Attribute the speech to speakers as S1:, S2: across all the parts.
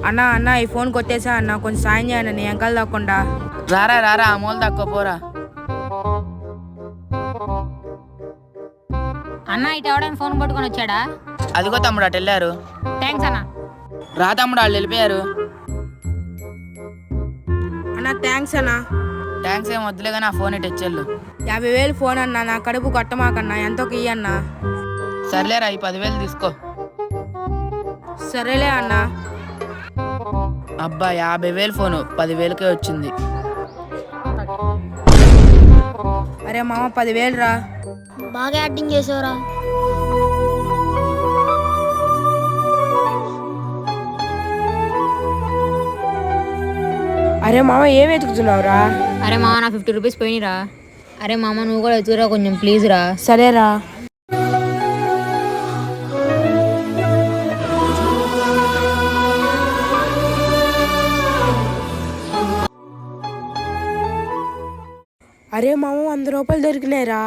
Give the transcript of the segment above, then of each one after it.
S1: అన్న అన్న ఈ ఫోన్ కొట్టేసా అన్న, కొంచెం సాయం చేయండి నీ వెంకలు తప్పకుండా.
S2: రారా రారా ఆ మూల తక్కువ పోరా.
S3: అన్న ఇటు ఎవడైనా ఫోన్ పట్టుకొని వచ్చాడా?
S2: అదిగో తమ్ముడు అటు వెళ్ళారు.
S3: థ్యాంక్స్ అన్న.
S2: రా తమ్ముడు వాళ్ళు వెళ్ళిపోయారు.
S1: అన్న థ్యాంక్స్ అన్న.
S2: థ్యాంక్స్ ఏం వద్దులే కానీ ఆ ఫోన్ ఇటు తెచ్చెళ్ళు.
S1: 50,000 ఫోన్ అన్న, నా కడుపు కొట్టమాకన్నా, ఎంతో ఇయ్యన్నా.
S2: సర్లేరా ఈ 10,000 తీసుకో.
S1: సరేలే అన్న.
S2: అబ్బా 50,000 ఫోను 10,000కే వచ్చింది.
S1: అరే మామ 10,000 రా.
S4: బాగా యాక్టింగ్ చేసావురా.
S1: అరే మామ ఏం వెతుకుతున్నావురా?
S3: అరే మామ నా 50 రూపీస్ పోయినరా. అరే మామ నువ్వు కూడా ఎత్తురా కొంచెం ప్లీజ్ రా.
S1: సరేరా. అరే మామ 100 రూపాయలు దొరికినాయిరా.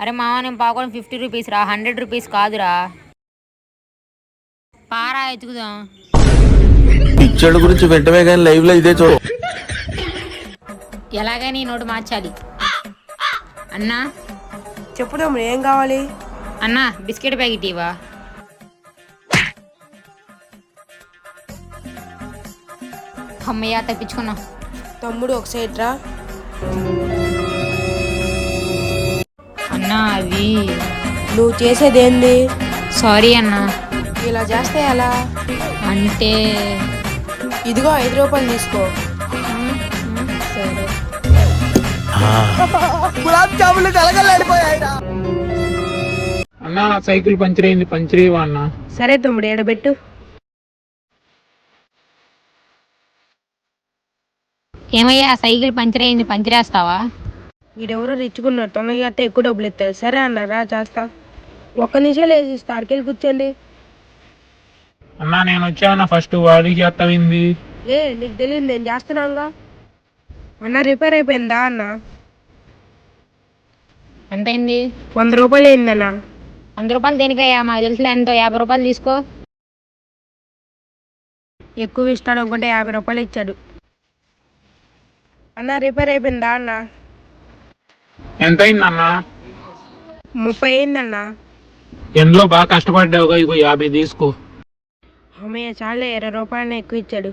S3: అరే మామ నేను పాకోవడం 50 రూపీస్ రా, 100 రూపీస్ కాదురా. పారా ఎత్తుకుదాం.
S5: పిక్చర్ గురించి వెంటనే కానీ లైవ్ లో ఇదే చూడు.
S3: ఎలాగైనా ఈ నోటు మార్చాలి. అన్నా
S1: చెప్పు తమ్ముడు ఏం కావాలి?
S3: అన్నా బిస్కెట్ ప్యాకెట్ ఇవా. అమ్మయ్య తప్పించుకున్నా.
S1: తమ్ముడు ఒక సైడ్ రా.
S3: అన్నా అవి.
S1: నువ్వు చేసేదేంది?
S3: సారీ అన్నా.
S1: ఇలా చేస్తే ఎలా?
S3: అంటే
S1: ఇదిగో 5 రూపాయలు తీసుకో.
S3: సరే.
S2: గులాబ్ జాములు కలగలాడిపోయాయిరా.
S6: అన్నా నా సైకిల్ పంచర్ అయింది, పంచర్ ఇవ్వ అన్నా.
S1: సరే తమ్ముడు ఎడబెట్టు.
S3: ఏమయ్యా సైకిల్ పంచర్ అయింది, పంచరేస్తావా?
S1: వీడెవరో తెచ్చుకున్నారు, తొందరగా అయితే ఎక్కువ డబ్బులు ఇస్తారు. సరే అన్నారా చేస్తా. 1 నిమిషం వేసిస్తా, అడికెళ్ళి కూర్చోండి.
S6: అన్నా నేను వచ్చానా ఫస్ట్, వాడికి చేస్తావింది.
S1: నీకు తెలియదు నేను చేస్తున్నాగా. అన్న రిపేర్ అయిపోయిందా అన్న?
S3: ఎంత అయింది?
S1: 100 రూపాయలు అయిందన్న.
S3: 100 రూపాయలు దేనికయ్యా? మాకు తెలుసులే ఎంతో, 50 రూపాయలు తీసుకో.
S1: ఎక్కువ ఇస్తాడు అనుకుంటే 50 రూపాయలు ఇచ్చాడు. అన్న రిపేర్ అయిపోయిందా అన్న?
S6: ఎంత అయింది అన్నా?
S1: 30 అయిందన్న.
S6: ఎండ్లో బాగా కష్టపడ్డావుగా, ఇగో 50 తీసుకో.
S1: అమ్మయ్య చాలే, 20 రూపాయలు ఎక్కువ ఇచ్చాడు.